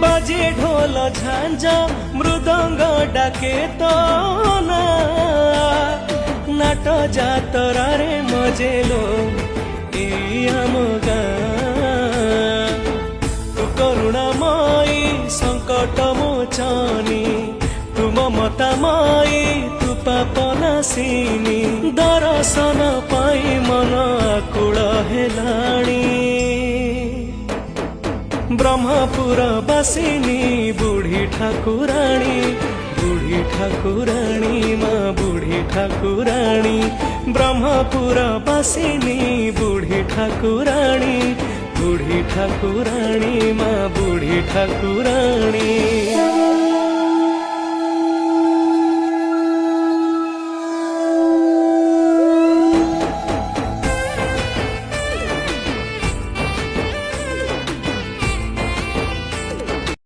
बाजे ढोल झांझ मृदंग डाके तो ना नाट जातरा रे मजेलो आम गाँ तू करुणामयी संकट मोचनी तू ममतामयी तू पापनाशिनी दर्शन पाई मन आकुल हेलाणी ब्रह्मपुर बासिनी बुढ़ी ठाकुराणी माँ बुढ़ी ठाकुराणी ब्रह्मपुर बासिनी बुढ़ी ठाकुराणी माँ बुढ़ी ठाकुराणी।